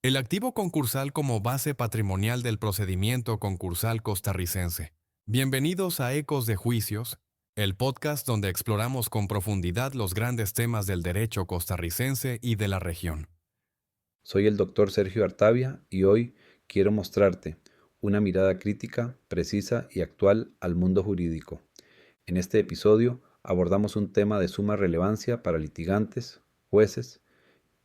El activo concursal como base patrimonial del procedimiento concursal costarricense. Bienvenidos a Ecos de Juicios, el podcast donde exploramos con profundidad los grandes temas del derecho costarricense y de la región. Soy el doctor Sergio Artavia y hoy quiero mostrarte una mirada crítica, precisa y actual al mundo jurídico. En este episodio abordamos un tema de suma relevancia para litigantes, jueces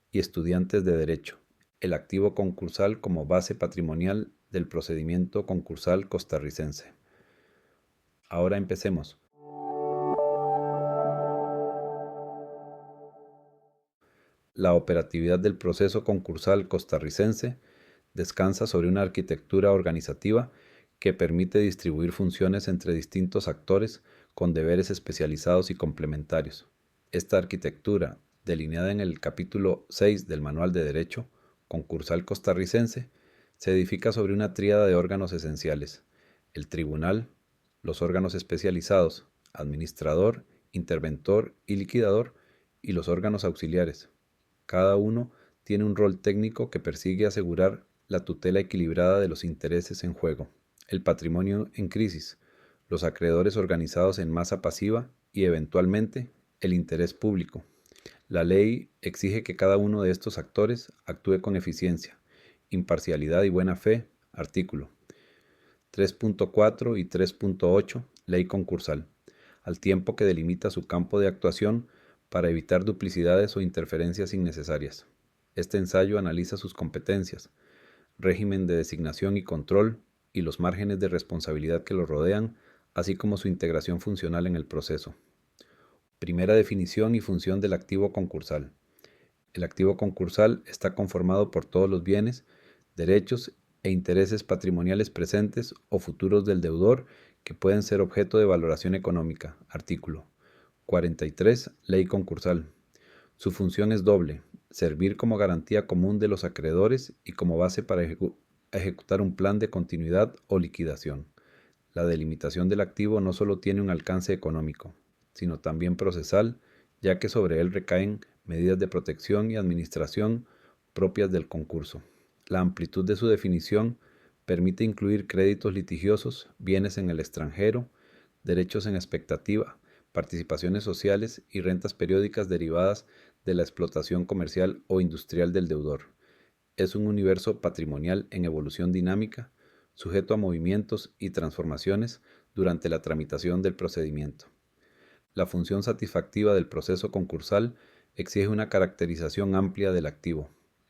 y estudiantes de derecho: el activo concursal como base patrimonial del procedimiento concursal costarricense. Ahora empecemos. La operatividad del proceso concursal costarricense descansa sobre una arquitectura organizativa que permite distribuir funciones entre distintos actores con deberes especializados y complementarios. Esta arquitectura, delineada en el capítulo 6 del Manual de Derecho Concursal Costarricense, se edifica sobre una tríada de órganos esenciales: el tribunal, los órganos especializados, administrador, interventor y liquidador, y los órganos auxiliares. Cada uno tiene un rol técnico que persigue asegurar la tutela equilibrada de los intereses en juego: el patrimonio en crisis, los acreedores organizados en masa pasiva y, eventualmente, el interés público. La ley exige que cada uno de estos actores actúe con eficiencia, imparcialidad y buena fe. Artículo 3.4 y 3.8, Ley Concursal, al tiempo que delimita su campo de actuación para evitar duplicidades o interferencias innecesarias. Este ensayo analiza sus competencias, régimen de designación y control y los márgenes de responsabilidad que lo rodean, así como su integración funcional en el proceso. Primera definición y función del activo concursal. El activo concursal está conformado por todos los bienes, derechos e intereses patrimoniales presentes o futuros del deudor que pueden ser objeto de valoración económica. Artículo 43, Ley Concursal. Su función es doble: servir como garantía común de los acreedores y como base para ejecutar un plan de continuidad o liquidación. La delimitación del activo no solo tiene un alcance económico, sino también procesal, ya que sobre él recaen medidas de protección y administración propias del concurso. La amplitud de su definición permite incluir créditos litigiosos, bienes en el extranjero, derechos en expectativa, participaciones sociales y rentas periódicas derivadas de la explotación comercial o industrial del deudor. Es un universo patrimonial en evolución dinámica, sujeto a movimientos y transformaciones durante la tramitación del procedimiento. La función satisfactiva del proceso concursal exige una caracterización amplia del activo.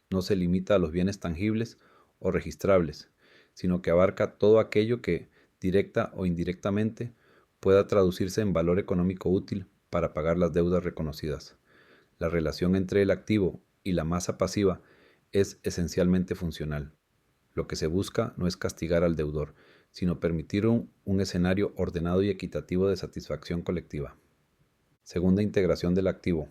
No se limita a los bienes tangibles o registrables, sino que abarca todo aquello que, directa o indirectamente, pueda traducirse en valor económico útil para pagar las deudas reconocidas. La relación entre el activo y la masa pasiva es esencialmente funcional. Lo que se busca no es castigar al deudor, sino permitir un escenario ordenado y equitativo de satisfacción colectiva. Segunda integración del activo.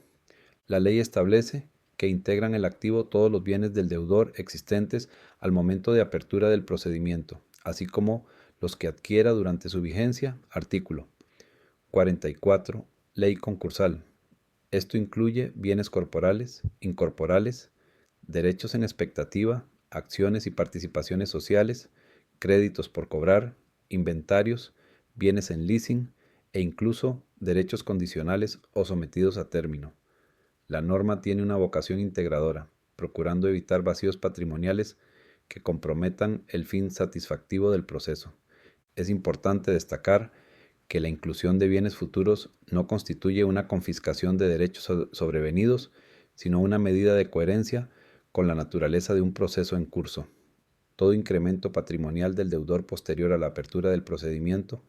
La ley establece que integran el activo todos los bienes del deudor existentes al momento de apertura del procedimiento, así como los que adquiera durante su vigencia. Artículo 44, Ley Concursal. Esto incluye bienes corporales, incorporales, derechos en expectativa, acciones y participaciones sociales, créditos por cobrar, inventarios, bienes en leasing e incluso derechos condicionales o sometidos a término. La norma tiene una vocación integradora, procurando evitar vacíos patrimoniales que comprometan el fin satisfactivo del proceso. Es importante destacar que la inclusión de bienes futuros no constituye una confiscación de derechos sobrevenidos, sino una medida de coherencia con la naturaleza de un proceso en curso. Todo incremento patrimonial del deudor posterior a la apertura del procedimiento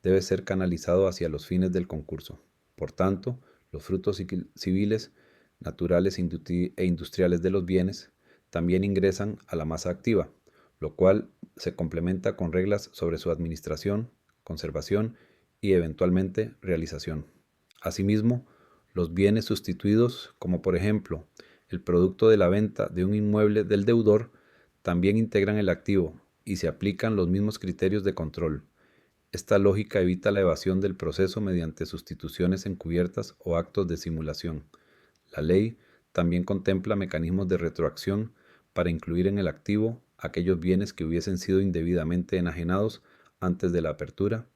debe ser canalizado hacia los fines del concurso. Por tanto, los frutos civiles, naturales e industriales de los bienes también ingresan a la masa activa, lo cual se complementa con reglas sobre su administración, conservación y eventualmente realización. Asimismo, los bienes sustituidos, como por ejemplo el producto de la venta de un inmueble del deudor, también integran el activo y se aplican los mismos criterios de control. Esta lógica evita la evasión del proceso mediante sustituciones encubiertas o actos de simulación. La ley también contempla mecanismos de retroacción para incluir en el activo aquellos bienes que hubiesen sido indebidamente enajenados antes de la apertura,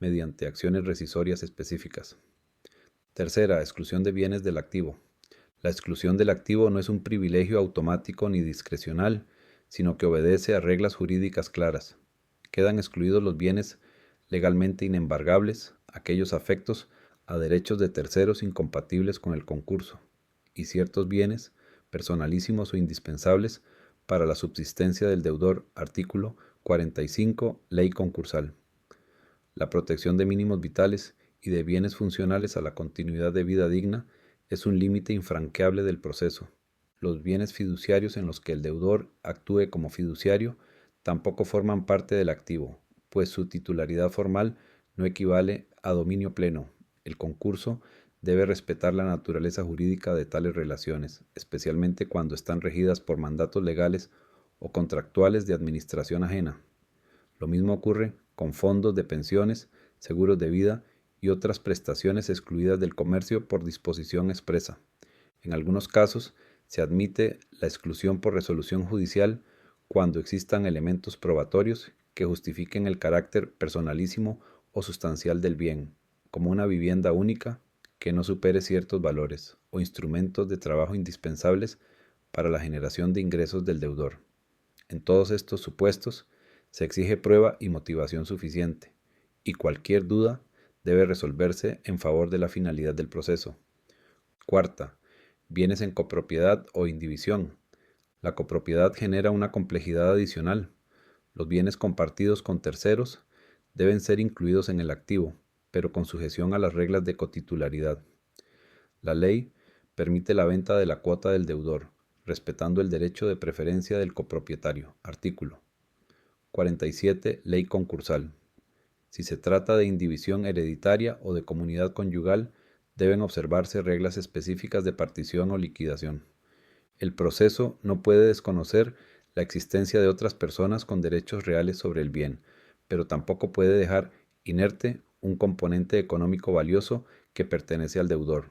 mediante acciones rescisorias específicas. Tercera, exclusión de bienes del activo. La exclusión del activo no es un privilegio automático ni discrecional, sino que obedece a reglas jurídicas claras. Quedan excluidos los bienes legalmente inembargables, aquellos afectos a derechos de terceros incompatibles con el concurso, y ciertos bienes, personalísimos o indispensables para la subsistencia del deudor, artículo 45, Ley Concursal. La protección de mínimos vitales y de bienes funcionales a la continuidad de vida digna es un límite infranqueable del proceso. Los bienes fiduciarios en los que el deudor actúe como fiduciario tampoco forman parte del activo, pues su titularidad formal no equivale a dominio pleno. El concurso debe respetar la naturaleza jurídica de tales relaciones, especialmente cuando están regidas por mandatos legales o contractuales de administración ajena. Lo mismo ocurre con fondos de pensiones, seguros de vida y otras prestaciones excluidas del comercio por disposición expresa. En algunos casos, se admite la exclusión por resolución judicial cuando existan elementos probatorios que justifiquen el carácter personalísimo o sustancial del bien, como una vivienda única que no supere ciertos valores o instrumentos de trabajo indispensables para la generación de ingresos del deudor. En todos estos supuestos, se exige prueba y motivación suficiente, y cualquier duda debe resolverse en favor de la finalidad del proceso. Cuarta, bienes en copropiedad o indivisión. La copropiedad genera una complejidad adicional. Los bienes compartidos con terceros deben ser incluidos en el activo, pero con sujeción a las reglas de cotitularidad. La ley permite la venta de la cuota del deudor, respetando el derecho de preferencia del copropietario. Artículo 47. Ley concursal. Si se trata de indivisión hereditaria o de comunidad conyugal, deben observarse reglas específicas de partición o liquidación. El proceso no puede desconocer la existencia de otras personas con derechos reales sobre el bien, pero tampoco puede dejar inerte un componente económico valioso que pertenece al deudor.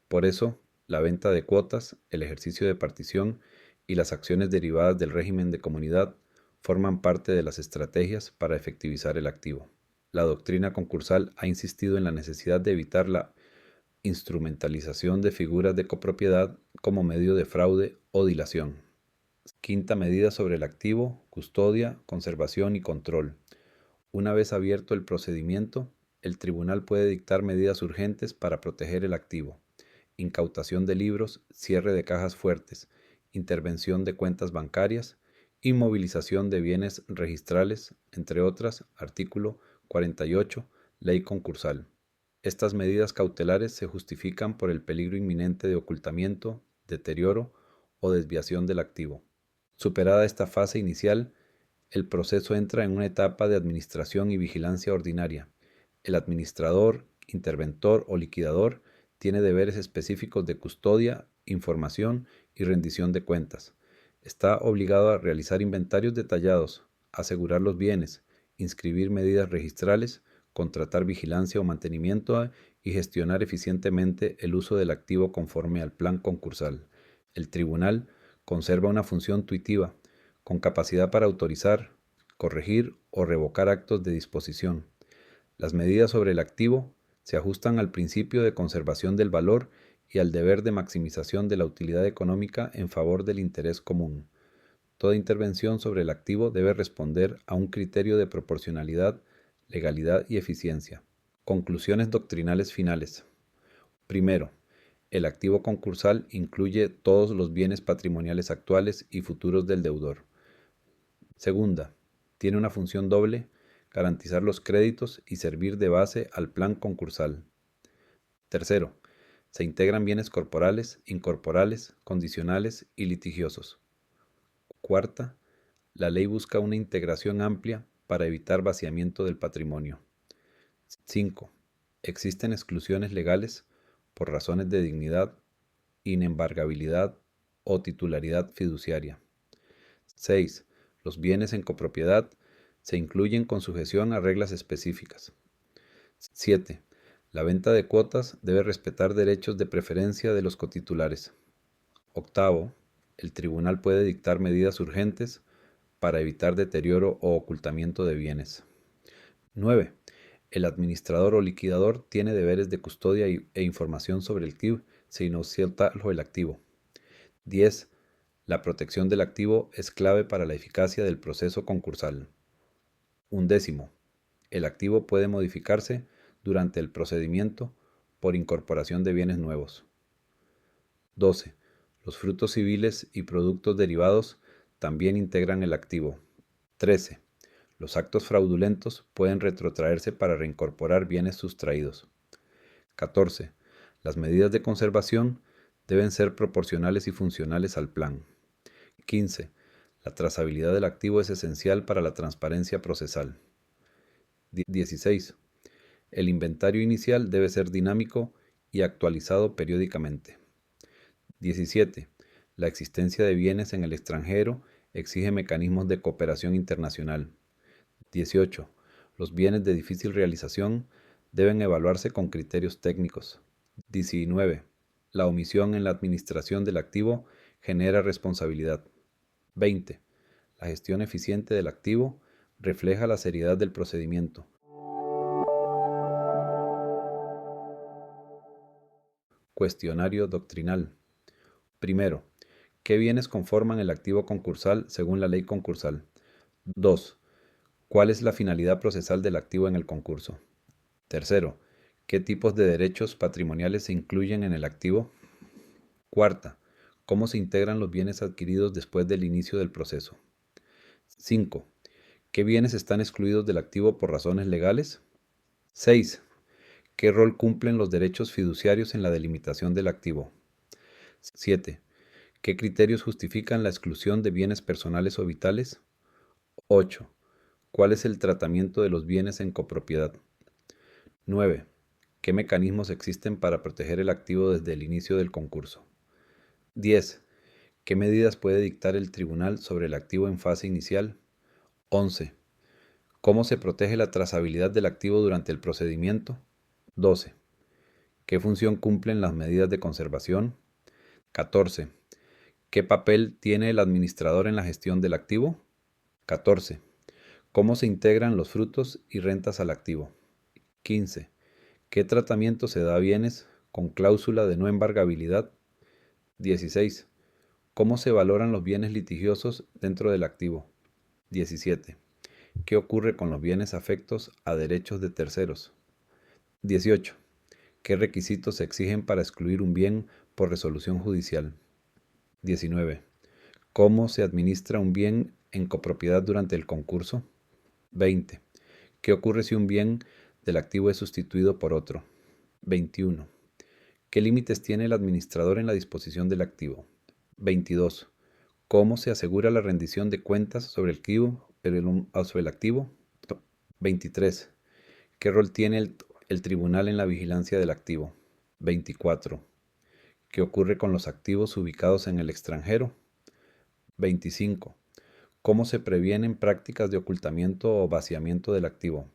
Por eso, la venta de cuotas, el ejercicio de partición y las acciones derivadas del régimen de comunidad forman parte de las estrategias para efectivizar el activo. La doctrina concursal ha insistido en la necesidad de evitar la instrumentalización de figuras de copropiedad como medio de fraude o dilación. Quinta medida sobre el activo, custodia, conservación y control. Una vez abierto el procedimiento, el tribunal puede dictar medidas urgentes para proteger el activo: incautación de libros, cierre de cajas fuertes, intervención de cuentas bancarias, inmovilización de bienes registrales, entre otras, artículo 48, Ley concursal. Estas medidas cautelares se justifican por el peligro inminente de ocultamiento, deterioro o desviación del activo. Superada esta fase inicial, el proceso entra en una etapa de administración y vigilancia ordinaria. El administrador, interventor o liquidador tiene deberes específicos de custodia, información y rendición de cuentas. Está obligado a realizar inventarios detallados, asegurar los bienes, inscribir medidas registrales, contratar vigilancia o mantenimiento y gestionar eficientemente el uso del activo conforme al plan concursal. El tribunal conserva una función tuitiva, con capacidad para autorizar, corregir o revocar actos de disposición. Las medidas sobre el activo se ajustan al principio de conservación del valor y al deber de maximización de la utilidad económica en favor del interés común. Toda intervención sobre el activo debe responder a un criterio de proporcionalidad, legalidad y eficiencia. Conclusiones doctrinales finales. Primero, el activo concursal incluye todos los bienes patrimoniales actuales y futuros del deudor. Segunda, tiene una función doble: garantizar los créditos y servir de base al plan concursal. Tercero, se integran bienes corporales, incorporales, condicionales y litigiosos. Cuarta, la ley busca una integración amplia para evitar vaciamiento del patrimonio. 5. Existen exclusiones legales por razones de dignidad, inembargabilidad o titularidad fiduciaria. 6. Los bienes en copropiedad se incluyen con sujeción a reglas específicas. 7. La venta de cuotas debe respetar derechos de preferencia de los cotitulares. Octavo, El tribunal puede dictar medidas urgentes para evitar deterioro o ocultamiento de bienes. 9. El administrador o liquidador tiene deberes de custodia e información sobre el activo si no cierta el activo. 10. La protección del activo es clave para la eficacia del proceso concursal. 11. El activo puede modificarse durante el procedimiento por incorporación de bienes nuevos. 12. Los frutos civiles y productos derivados también integran el activo. 13. Los actos fraudulentos pueden retrotraerse para reincorporar bienes sustraídos. 14. Las medidas de conservación deben ser proporcionales y funcionales al plan. 15. La trazabilidad del activo es esencial para la transparencia procesal. 16. El inventario inicial debe ser dinámico y actualizado periódicamente. 17. La existencia de bienes en el extranjero exige mecanismos de cooperación internacional. 18. Los bienes de difícil realización deben evaluarse con criterios técnicos. 19. La omisión en la administración del activo genera responsabilidad. 20. La gestión eficiente del activo refleja la seriedad del procedimiento. Cuestionario doctrinal. Primero, ¿qué bienes conforman el activo concursal según la ley concursal? 2. ¿Cuál es la finalidad procesal del activo en el concurso? Tercero, ¿qué tipos de derechos patrimoniales se incluyen en el activo? Cuarta, ¿cómo se integran los bienes adquiridos después del inicio del proceso? 5. ¿Qué bienes están excluidos del activo por razones legales? 6. ¿Qué rol cumplen los derechos fiduciarios en la delimitación del activo? 7. ¿Qué criterios justifican la exclusión de bienes personales o vitales? 8. ¿Cuál es el tratamiento de los bienes en copropiedad? 9. ¿Qué mecanismos existen para proteger el activo desde el inicio del concurso? 10. ¿Qué medidas puede dictar el tribunal sobre el activo en fase inicial? 11. ¿Cómo se protege la trazabilidad del activo durante el procedimiento? 12. ¿Qué función cumplen las medidas de conservación? 14. ¿Qué papel tiene el administrador en la gestión del activo? 14. ¿Cómo se integran los frutos y rentas al activo? 15. ¿Qué tratamiento se da a bienes con cláusula de no embargabilidad? 16. ¿Cómo se valoran los bienes litigiosos dentro del activo? 17. ¿Qué ocurre con los bienes afectos a derechos de terceros? 18. ¿Qué requisitos se exigen para excluir un bien por resolución judicial? 19. ¿Cómo se administra un bien en copropiedad durante el concurso? 20. ¿Qué ocurre si un bien del activo es sustituido por otro? 21. ¿Qué límites tiene el administrador en la disposición del activo? 22. ¿Cómo se asegura la rendición de cuentas sobre el activo? 23. ¿Qué rol tiene el tribunal en la vigilancia del activo? 24. ¿Qué ocurre con los activos ubicados en el extranjero? 25. ¿Cómo se previenen prácticas de ocultamiento o vaciamiento del activo?